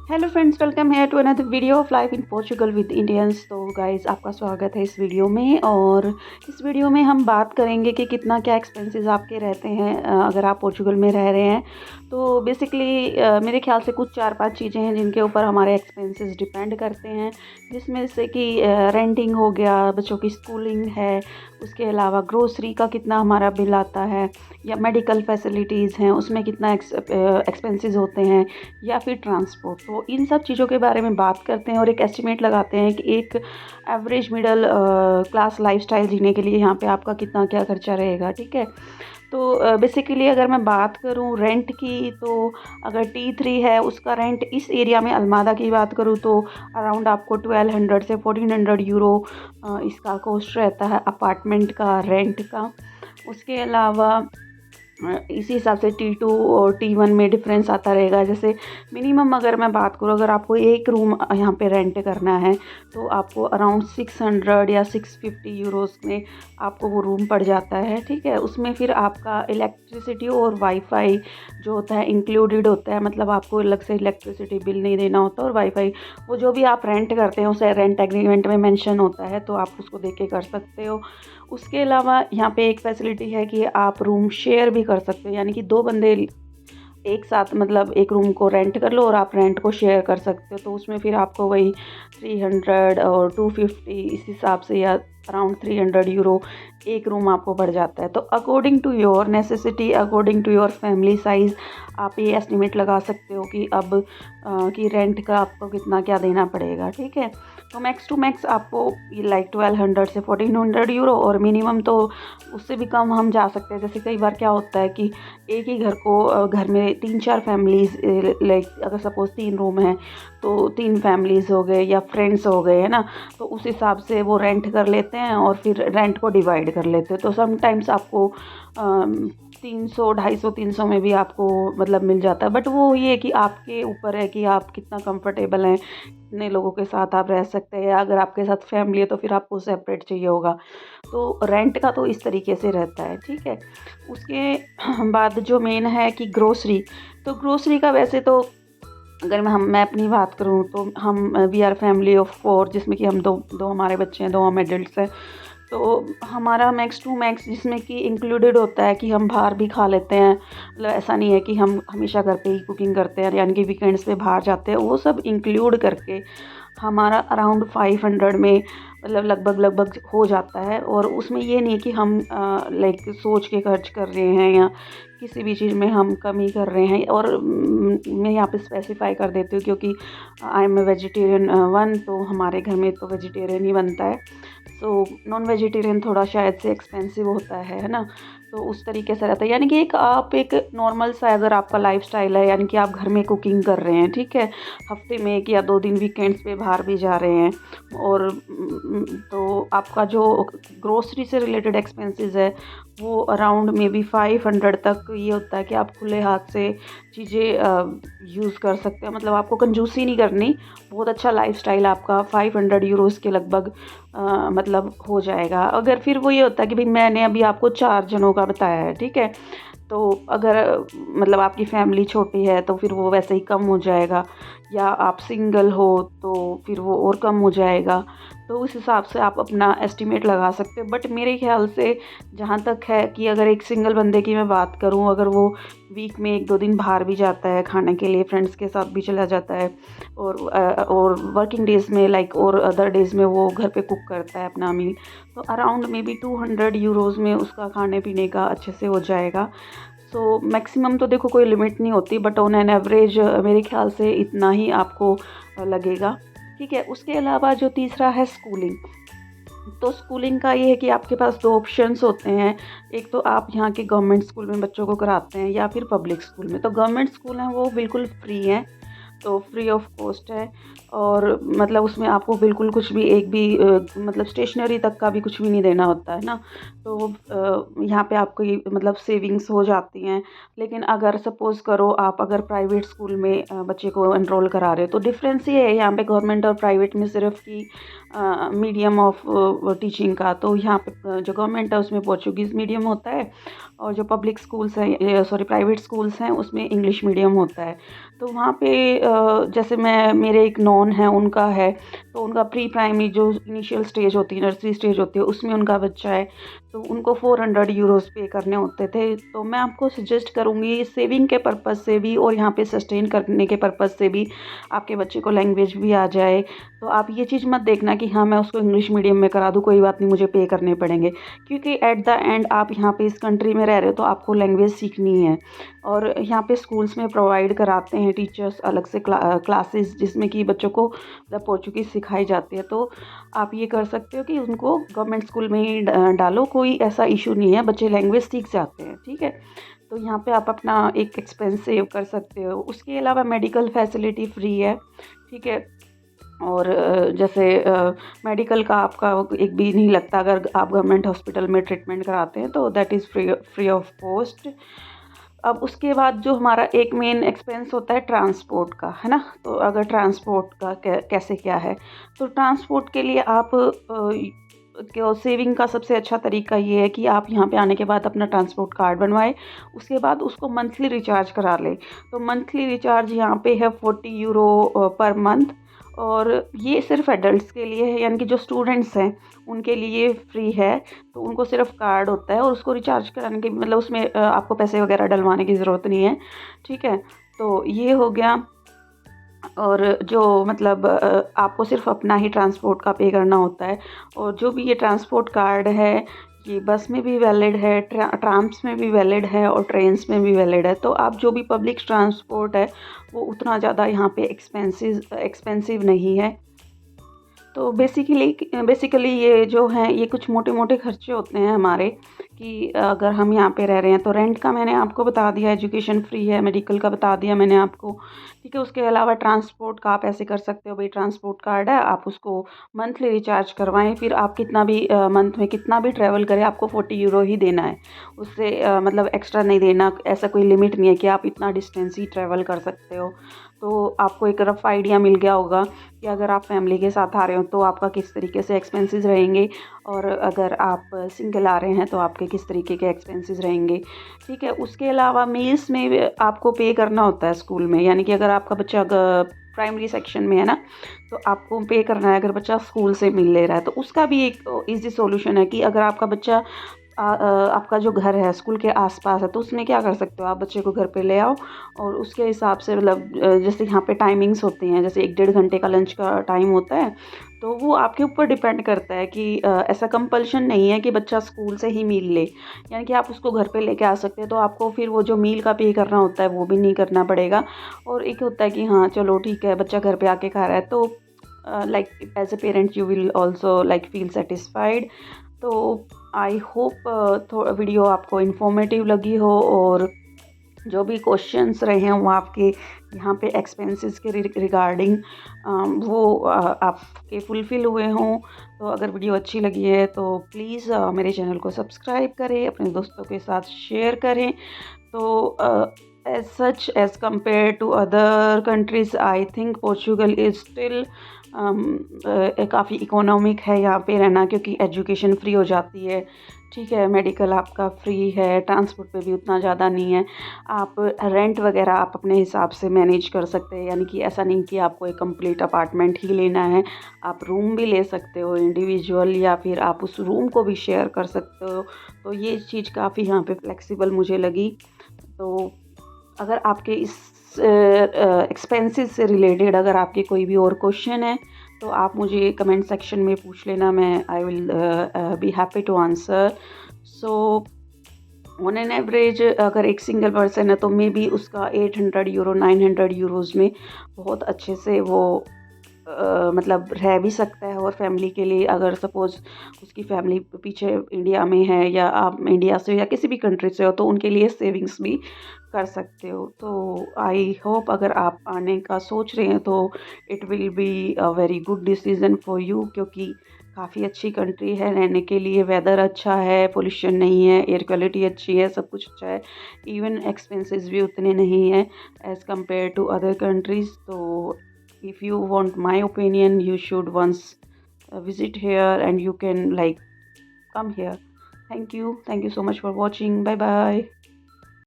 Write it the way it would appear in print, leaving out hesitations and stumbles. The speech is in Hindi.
हेलो फ्रेंड्स, वेलकम है to another video of life in Portugal with Indians. तो गाइस, आपका स्वागत है इस वीडियो में। और इस वीडियो में हम बात करेंगे कि कितना क्या एक्सपेंसेस आपके रहते हैं अगर आप पोर्चुगल में रह रहे हैं। तो बेसिकली मेरे ख्याल से कुछ 4-5 चीज़ें हैं जिनके ऊपर हमारे एक्सपेंसेस डिपेंड करते हैं, जिसमें से कि रेंटिंग हो गया, बच्चों की स्कूलिंग है, उसके अलावा ग्रोसरी का कितना हमारा बिल आता है, या मेडिकल फैसिलिटीज़ हैं उसमें कितना एक्सपेंसेस होते हैं, या फिर ट्रांसपोर्ट। तो इन सब चीज़ों के बारे में बात करते हैं और एक एस्टिमेट लगाते हैं कि एक एवरेज मिडल क्लास लाइफस्टाइल जीने के लिए यहाँ पे आपका कितना क्या खर्चा रहेगा। ठीक है। तो बेसिकली अगर मैं बात करूँ रेंट की, तो अगर T3 है उसका रेंट इस एरिया में अल्मादा की बात करूँ तो अराउंड आपको 1200 से 1400 यूरो इसका कॉस्ट रहता है अपार्टमेंट का रेंट का। उसके अलावा इसी हिसाब से T2 और T1 में डिफरेंस आता रहेगा। जैसे मिनिमम अगर मैं बात करूँ, अगर आपको एक रूम यहाँ पे रेंट करना है तो आपको अराउंड 600 या 650 यूरोस में आपको वो रूम पड़ जाता है। ठीक है। उसमें फिर आपका इलेक्ट्रिसिटी और वाईफाई जो होता है इंक्लूडेड होता है, मतलब आपको अलग से इलेक्ट्रिसिटी बिल नहीं देना होता। और वाईफाई वो जो भी आप रेंट करते हैं उसे रेंट एग्रीमेंट में मेंशन होता है, तो आप उसको देख के कर सकते हो। उसके अलावा यहाँ पे एक फैसिलिटी है कि आप रूम शेयर भी कर सकते हो, यानी कि 2 बंदे एक साथ मतलब एक रूम को रेंट कर लो और आप रेंट को शेयर कर सकते हो। तो उसमें फिर आपको वही 300 और 250 इस हिसाब से, या अराउंड 300 यूरो एक रूम आपको पड़ जाता है। तो according to your necessity, according to your family size, आप ये एस्टिमेट लगा सकते हो कि अब कि रेंट का आपको कितना क्या देना पड़ेगा। ठीक है। तो मैक्स टू मैक्स आपको लाइक 1200 से 1400 यूरो, और मिनिमम तो उससे भी कम हम जा सकते हैं। जैसे कई बार क्या होता है कि एक ही घर में 3-4 फैमिलीज़, लाइक अगर सपोज़ 3 रूम हैं तो 3 फैमिलीज़ हो गए या फ्रेंड्स हो गए, है ना। तो उस हिसाब से वो रेंट कर लेते हैं और फिर रेंट को डिवाइड कर लेते हैं। तो समटाइम्स आपको 300, 250, 300 में भी आपको मतलब मिल जाता है। बट वो ये कि आपके ऊपर है कि आप कितना कंफर्टेबल हैं, कितने लोगों के साथ आप रह सकते हैं, या अगर आपके साथ फैमिली है तो फिर आपको सेपरेट चाहिए होगा। तो रेंट का तो इस तरीके से रहता है। ठीक है। उसके बाद जो मेन है कि ग्रोसरी, तो ग्रोसरी का वैसे तो अगर मैं अपनी बात करूँ तो हम वी आर फैमिली ऑफ 4, जिसमें कि हम दो हमारे बच्चे हैं, 2 हम एडल्ट्स हैं। तो हमारा मैक्स टू मैक्स जिसमें कि इंक्लूडेड होता है कि हम बाहर भी खा लेते हैं, मतलब ऐसा नहीं है कि हम हमेशा घर पे ही कुकिंग करते हैं, यानी कि वीकेंड्स पे बाहर जाते हैं। वो सब इंक्लूड करके हमारा अराउंड 500 में मतलब लगभग हो जाता है। और उसमें ये नहीं कि हम लाइक सोच के खर्च कर रहे हैं या किसी भी चीज़ में हम कमी कर रहे हैं। और मैं यहाँ पे स्पेसिफाई कर देती हूँ क्योंकि I am a vegetarian one, तो हमारे घर में तो वेजिटेरियन ही बनता है। सो नॉन वेजिटेरियन थोड़ा शायद से एक्सपेंसिव होता है ना। तो उस तरीके से रहता है, यानी कि एक नॉर्मल सा अगर आपका लाइफस्टाइल है, यानी कि आप घर में कुकिंग कर रहे हैं, ठीक है, हफ्ते में 1 या 2 दिन वीकेंड्स पे बाहर भी जा रहे हैं, और तो आपका जो ग्रोसरी से रिलेटेड एक्सपेंसेस है वो अराउंड मे बी 500 तक ये होता है कि आप खुले हाथ से चीज़ें यूज़ कर सकते हैं। मतलब आपको कंजूसी नहीं करनी, बहुत अच्छा लाइफस्टाइल आपका 500 यूरोज़ के लगभग मतलब हो जाएगा। अगर फिर वो ये होता है कि भाई मैंने अभी आपको 4 जनों का बताया है, ठीक है, तो अगर मतलब आपकी फैमिली छोटी है तो फिर वो वैसे ही कम हो जाएगा, या आप सिंगल हो तो फिर वो और कम हो जाएगा। तो उस हिसाब से आप अपना एस्टिमेट लगा सकते हो। बट मेरे ख्याल से जहाँ तक है कि अगर एक सिंगल बंदे की मैं बात करूँ, अगर वो वीक में 1-2 दिन बाहर भी जाता है खाने के लिए, फ्रेंड्स के साथ भी चला जाता है, और वर्किंग डेज़ में लाइक और अदर डेज़ में वो घर पे कुक करता है अपना मील, तो अराउंड मे बी 200 यूरोज़ में उसका खाने पीने का अच्छे से हो जाएगा। सो मैक्सिमम तो देखो कोई लिमिट नहीं होती, बट ऑन एन एवरेज मेरे ख्याल से इतना ही आपको लगेगा। ठीक है। उसके अलावा जो तीसरा है स्कूलिंग, तो स्कूलिंग का ये है कि आपके पास 2 ऑप्शंस होते हैं। एक तो आप यहाँ के गवर्नमेंट स्कूल में बच्चों को कराते हैं, या फिर पब्लिक स्कूल में। तो गवर्नमेंट स्कूल हैं वो बिल्कुल फ्री हैं, तो फ्री ऑफ कॉस्ट है। और मतलब उसमें आपको बिल्कुल कुछ भी, एक भी मतलब स्टेशनरी तक का भी कुछ भी नहीं देना होता है ना। यहाँ पे आपकी मतलब सेविंग्स हो जाती हैं। लेकिन अगर सपोज़ करो आप अगर प्राइवेट स्कूल में बच्चे को एनरोल करा रहे हो, तो डिफ़रेंस ये है यहाँ पे गवर्नमेंट और प्राइवेट में सिर्फ़ कि मीडियम ऑफ टीचिंग का। तो यहाँ पे जो गवर्नमेंट है उसमें पोर्चुगीज़ मीडियम होता है, और जो पब्लिक स्कूल्स हैं सॉरी प्राइवेट स्कूल्स हैं उसमें इंग्लिश मीडियम होता है। तो वहाँ पे जैसे मैं मेरे एक नॉन है उनका है, तो उनका प्री प्राइमरी जो इनिशियल स्टेज होती है, नर्सरी स्टेज होती है, उसमें उनका बच्चा है, तो उनको 400 यूरोज़ पे करने होते थे। तो मैं आपको सजेस्ट करूँगी सेविंग के पर्पज़ से भी और यहाँ पे सस्टेन करने के पर्पज़ से भी, आपके बच्चे को लैंग्वेज भी आ जाए, तो आप ये चीज़ मत देखना कि हाँ मैं उसको इंग्लिश मीडियम में करा दूँ, कोई बात नहीं मुझे पे करने पड़ेंगे। क्योंकि एट द एंड आप यहाँ पे इस कंट्री में रह रहे हो तो आपको लैंग्वेज सीखनी है। और यहाँ पे स्कूल्स में प्रोवाइड कराते हैं टीचर्स अलग से क्लासेस, जिसमें कि बच्चों को मतलब पोर्चुगीज़ सिखाई जाती है। तो आप ये कर सकते हो कि उनको गवर्नमेंट स्कूल में ही डालो, कोई ऐसा इशू नहीं है, बच्चे लैंग्वेज सीख जाते हैं, ठीक है। तो यहाँ पे आप अपना एक एक्सपेंस सेव कर सकते हो। उसके अलावा मेडिकल फैसिलिटी फ्री है, ठीक है। और जैसे मेडिकल का आपका एक भी नहीं लगता अगर आप गवर्नमेंट हॉस्पिटल में ट्रीटमेंट कराते हैं, तो that is free of cost. अब उसके बाद जो हमारा एक मेन एक्सपेंस होता है ट्रांसपोर्ट का, है ना। तो अगर ट्रांसपोर्ट का कैसे क्या है, तो ट्रांसपोर्ट के लिए आप क्यों सेविंग का सबसे अच्छा तरीका ये है कि आप यहाँ पे आने के बाद अपना ट्रांसपोर्ट कार्ड बनवाएं, उसके बाद उसको मंथली रिचार्ज करा लें। तो मंथली रिचार्ज यहाँ पे है 40 यूरो पर मंथ, और ये सिर्फ एडल्ट्स के लिए है, यानी कि जो स्टूडेंट्स हैं उनके लिए फ्री है। तो उनको सिर्फ कार्ड होता है और उसको रिचार्ज कराने के मतलब उसमें आपको पैसे वगैरह डलवाने की ज़रूरत नहीं है, ठीक है। तो ये हो गया। और जो मतलब आपको सिर्फ अपना ही ट्रांसपोर्ट का पे करना होता है। और जो भी ये ट्रांसपोर्ट कार्ड है, ये बस में भी वैलिड है, ट्राम्स में भी वैलिड है और ट्रेन्स में भी वैलिड है। तो आप जो भी पब्लिक ट्रांसपोर्ट है वो उतना ज़्यादा यहाँ पे एक्सपेंसिव नहीं है। तो बेसिकली ये जो हैं ये कुछ मोटे मोटे खर्चे होते हैं हमारे, कि अगर हम यहाँ पे रह रहे हैं। तो रेंट का मैंने आपको बता दिया, एजुकेशन फ्री है, मेडिकल का बता दिया मैंने आपको, ठीक है। उसके अलावा ट्रांसपोर्ट का आप ऐसे कर सकते हो, भाई ट्रांसपोर्ट कार्ड है, आप उसको मंथली रिचार्ज करवाएं, फिर आप कितना भी मंथ में कितना भी ट्रैवल करें आपको 40 यूरो ही देना है। उससे मतलब एक्स्ट्रा नहीं देना, ऐसा कोई लिमिट नहीं है कि आप इतना डिस्टेंस ही ट्रैवल कर सकते हो। तो आपको एक रफ़ आइडिया मिल गया होगा कि अगर आप फैमिली के साथ आ रहे हो तो आपका किस तरीके से एक्सपेंसेस रहेंगे, और अगर आप सिंगल आ रहे हैं तो आपके किस तरीके के एक्सपेंसेस रहेंगे, ठीक है। उसके अलावा मील्स में भी आपको पे करना होता है स्कूल में, यानी कि अगर आपका बच्चा प्राइमरी सेक्शन में है ना, तो आपको पे करना है अगर बच्चा स्कूल से मील ले रहा है। तो उसका भी एक ईजी सॉल्यूशन है कि अगर आपका बच्चा आपका जो घर है स्कूल के आसपास है, तो उसमें क्या कर सकते हो, आप बच्चे को घर पे ले आओ और उसके हिसाब से मतलब जैसे यहाँ पे टाइमिंग्स होती हैं, जैसे 1-1.5 घंटे का लंच का टाइम होता है। तो वो आपके ऊपर डिपेंड करता है कि ऐसा कंपल्शन नहीं है कि बच्चा स्कूल से ही मील ले, यानी कि आप उसको घर पे लेके आ सकते हैं। तो आपको फिर वो जो मील का पे करना होता है वो भी नहीं करना पड़ेगा। और एक होता है कि हाँ चलो ठीक है बच्चा घर पे आके खा रहा है, तो like as a parent you will also like feel satisfied. तो आई होप थोड़ा वीडियो आपको इन्फॉर्मेटिव लगी हो, और जो भी क्वेश्चंस रहे हैं वो आपके यहाँ पे एक्सपेंसेस के रिगार्डिंग वो आपके फुलफ़िल हुए हों। तो अगर वीडियो अच्छी लगी है तो प्लीज़ मेरे चैनल को सब्सक्राइब करें, अपने दोस्तों के साथ शेयर करें। तो as such as compare to other countries I think Portugal is still काफ़ी इकोनॉमिक है यहाँ पे रहना, क्योंकि एजुकेशन फ्री हो जाती है, ठीक है। मेडिकल आपका फ्री है, ट्रांसपोर्ट पे भी उतना ज़्यादा नहीं है। आप रेंट वगैरह आप अपने हिसाब से मैनेज कर सकते हैं, यानी कि ऐसा नहीं कि आपको एक कंप्लीट अपार्टमेंट ही लेना है, आप रूम भी ले सकते हो इंडिविजुअल, या फिर आप उस रूम को भी शेयर कर सकते हो। तो ये चीज़ काफ़ी यहाँ पे फ्लेक्सिबल मुझे लगी। तो अगर आपके इस एक्सपेंसेस से रिलेटेड अगर आपके कोई भी और क्वेश्चन है तो आप मुझे कमेंट सेक्शन में पूछ लेना, मैं I will be happy to answer. So on an average अगर एक सिंगल पर्सन है तो मे बी उसका 800 यूरो 900 यूरोज़ में बहुत अच्छे से वो मतलब रह भी सकता है। और फैमिली के लिए अगर सपोज़ उसकी फैमिली पीछे इंडिया में है, या आप इंडिया से या किसी भी कंट्री से हो, तो उनके लिए सेविंग्स भी कर सकते हो। तो आई होप अगर आप आने का सोच रहे हैं तो it will be a very good decision for you, क्योंकि काफ़ी अच्छी कंट्री है रहने के लिए। वेदर अच्छा है, पोल्यूशन नहीं है, एयर क्वालिटी अच्छी है, सब कुछ अच्छा है। इवन एक्सपेंसेस भी उतने नहीं हैं as compare to other countries. तो if you want my opinion, you should once visit here and you can like come here. Thank you so much for watching. Bye bye.